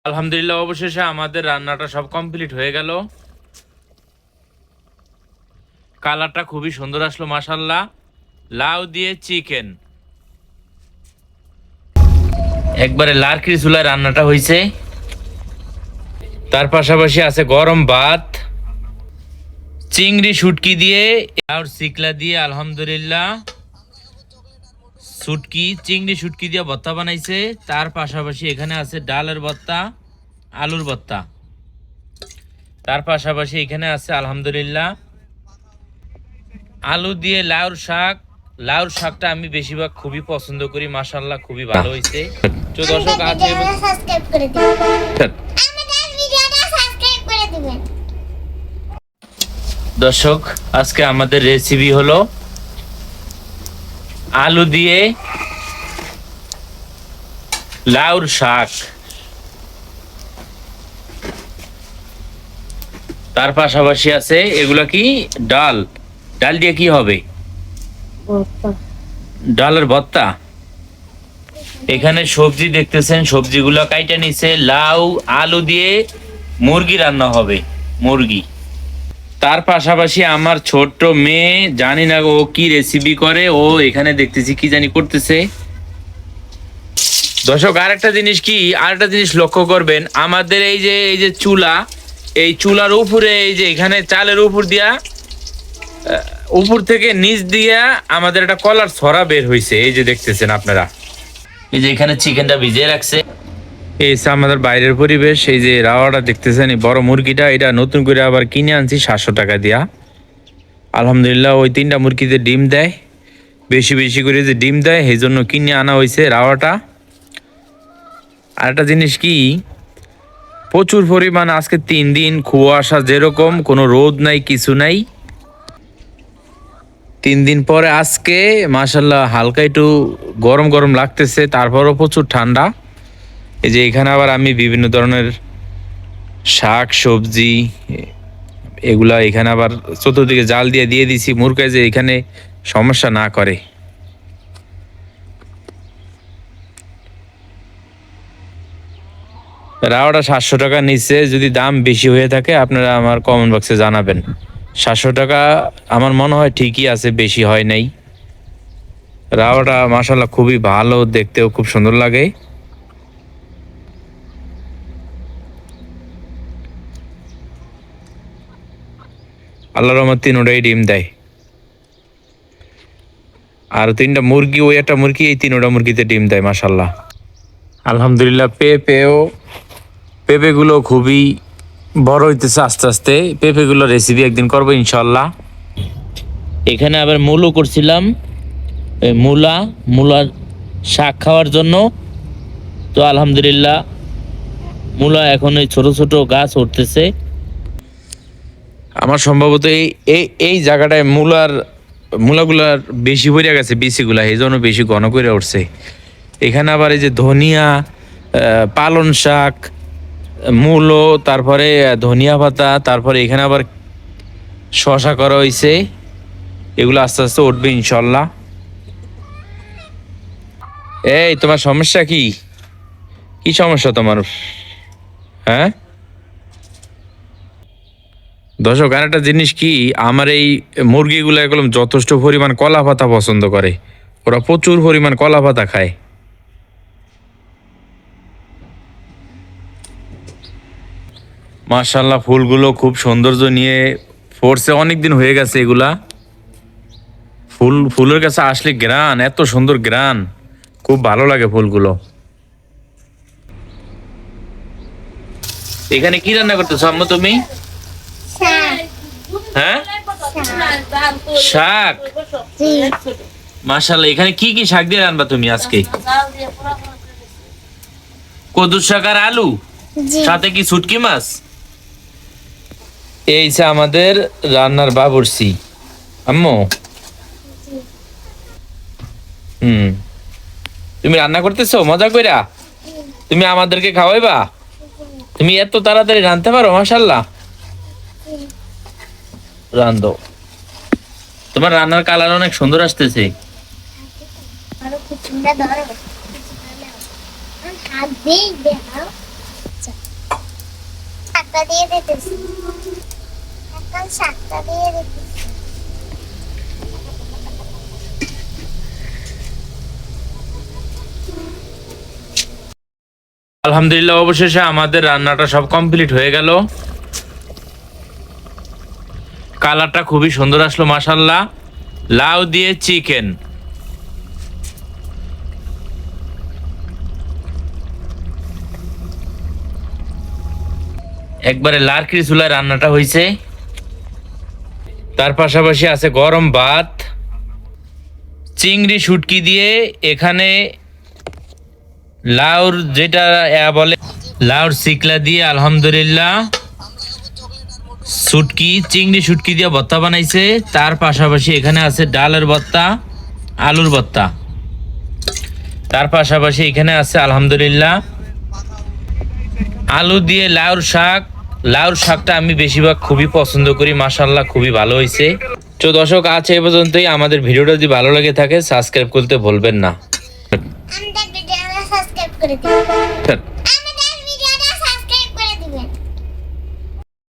আলহামদুলিল্লাহ, অবশেষে আমাদের রান্নাটা সব কমপ্লিট হয়ে গেল। কালারটা খুবই সুন্দর আসলো মাশাল্লাহ। লাউ দিয়ে চিকেন, একবারে লার্কির চুলায় রান্নাটা হয়েছে। তার পাশাপাশি আছে গরম ভাত, চিংড়ি শুটকি দিয়ে আর চিকলা দিয়ে আলহামদুলিল্লাহ চিংড়ি শুটকি দিয়ে ভর্তা বানাইছে। তার পাশাপাশি এখানে আছে ডালের ভর্তা, আলুর ভর্তা। তার পাশাপাশি এখানে আছে আলহামদুলিল্লাহ আলু দিয়ে লাউর শাক। লাউর শাকটা আমি বেশিরভাগ খুবই পছন্দ করি, মাশাআল্লাহ খুবই ভালো হয়েছে। তো দর্শক দর্শক আজকে আমাদের রেসিপি হলো আলু দিয়ে লাউর শাক। তার পাশাপাশি আছে এগুলা কি ডাল। ডাল দিয়ে কি হবে? ডালের ভর্তা। এখানে সবজি দেখতেছেন, সবজিগুলো কাইটা নিছে। লাউ আলু দিয়ে মুরগি রান্না হবে, মুরগি। তার পাশাপাশি আমার ছোট্ট মেয়ে, জানি না ও কি রেসিপি করে, ও এখানে দেখতেছি কি জানি করতেছে। দর্শক আরেকটা জিনিস লক্ষ্য করবেন, আমাদের এই যে চুলা, এই চুলার উপরে এই যে এখানে চালের উপর দিয়া, উপর থেকে নিচ দিয়া আমাদের একটা কলার ছড়া বের হয়েছে, এই যে দেখতেছেন আপনারা। এই যে এখানে চিকেনটা ভিজিয়ে রাখছে। এই আমাদের বাইরের পরিবেশ। এই যে রাওয়াটা দেখতেছেন, এই বড় মুরগিটা, এটা নতুন করে আবার কিনে আনছি 700 টাকা দিয়া। আলহামদুলিল্লাহ ওই 3টা মুরগিতে ডিম দেয়, বেশি বেশি করে যে ডিম দেয়, সেই জন্য কিনে আনা হয়েছে রাওয়াটা। আর একটা জিনিস কি, প্রচুর পরিমাণ আজকে 3 দিন কুয়াশা, যেরকম কোনো রোদ নাই কিছু নাই। 3 দিন পরে আজকে মাশাল্লাহ হালকা একটু গরম গরম লাগতেছে, তারপরও প্রচুর ঠান্ডা। এই যে এখানে আবার আমি বিভিন্ন ধরনের শাক সবজি এগুলা এখানে আবার চতুর্দিকে জাল দিয়ে দিছি, মুরগায় যে এখানে সমস্যা না করে। রাওয়াটা 700 টাকা নিচ্ছে। যদি দাম বেশি হয়ে থাকে আপনারা আমার কমেন্ট বক্সে জানাবেন। 700 টাকা আমার মনে হয় ঠিকই আছে, বেশি হয় নাই। রাওয়াটা মাশাল্লাহ খুবই ভালো, দেখতেও খুব সুন্দর লাগে। আল্লাহর রহমতে 3টাই ডিম দেয়। আর 3টা মুরগি, ওই একটা মুরগি, এই 3টা মুরগিতে ডিম দেয় মাশাল্লাহ। আলহামদুলিল্লাহ পেঁপেগুলো খুবই বড় হইতেছে আস্তে আস্তে। পেঁপেগুলো রেসিপি একদিন করবো ইনশাল্লাহ। এখানে আবার মূলো করছিলাম, মূলার শাক খাওয়ার জন্য। তো আলহামদুলিল্লাহ মূলা এখন এই ছোট ছোট গাছ উঠতেছে। আমার সম্ভবত এই জায়গাটায় মূলাগুলার বেশি ভরে গেছে বিচিগুলা, এই জন্য বেশি ঘন করে উঠছে। এখানে আবার এই যে ধনিয়া, পালন শাক, মূলো, তারপরে ধনিয়া পাতা, তারপরে এখানে আবার শশা করা হয়েছে। এগুলো আস্তে আস্তে উঠবে ইনশাল্লাহ। এই তোমার সমস্যা কি? কি সমস্যা তোমার? হ্যাঁ দর্শক আর একটা জিনিস কি, আমার এই মুরগিগুলো একদম যথেষ্ট পরিমাণ কলা পাতা পছন্দ করে। ওরা প্রচুর পরিমাণ কলা পাতা খায়। মাশাআল্লাহ ফুলগুলো খুব সৌন্দর্য নিয়ে ফোর্সে, অনেকদিন হয়ে গেছে এগুলা। ফুলের কাছে আসলে গ্রান, এত সুন্দর গ্রান, খুব ভালো লাগে ফুলগুলো। এখানে কি রান্না করতেছো আম্মু তুমি? হ্যাঁ শাক। মাশাআল্লাহ এখানে কি কি শাক দিয়ে রান্না তুমি আজকে? কদুর শাক আর আলু, সাথে কি শুটকি মাছ? এই যে আমাদের রান্নার বাবুর্চি আম্মু। তুমি রান্না করতেছো মজা কইরা? তুমি আমাদেরকে খাওয়াইবা? তুমি এত তাড়াতাড়ি রাঁধতে পারো মাশাআল্লাহ। রান্ধো। তোমার রান্নার কালার অনেক সুন্দর আসতেছে। শাকটা দিয়ে দিতেছি। এখন শাকটা দিয়ে দিতেছি। আলহামদুলিল্লাহ, অবশেষে আমাদের রান্নাটা সব কমপ্লিট হয়ে গেল। কালারটা খুবই সুন্দর আসলো মাশাআল্লাহ। লাউ দিয়ে চিকেন, একবারে লার্কির চুলায় রান্নাটা হয়েছে। তার পাশাপাশি আছে গরম ভাত, চিংড়ি শুটকি দিয়ে, এখানে লাউর যেটা বলে লাউর সিকলা দিয়ে আলহামদুলিল্লাহ শুটকি, চিংড়ি শুটকি দিয়ে ভর্তা বানাইছে। তার পাশাপাশি এখানে আছে ডালের ভর্তা, আলুর ভর্তা। তার পাশাপাশি এখানে আছে আলহামদুলিল্লাহ আলু দিয়ে লাউর শাক। লাউর শাকটা আমি বেশিরভাগ খুবই পছন্দ করি, মাশাআল্লাহ খুবই ভালো হয়েছে। তো দর্শক, আজ এই পর্যন্তই। আমাদের ভিডিওটা যদি ভালো লাগে থাকে সাবস্ক্রাইব করতে ভুলবেন না। আমাদের ভিডিও সাবস্ক্রাইব করে দিন।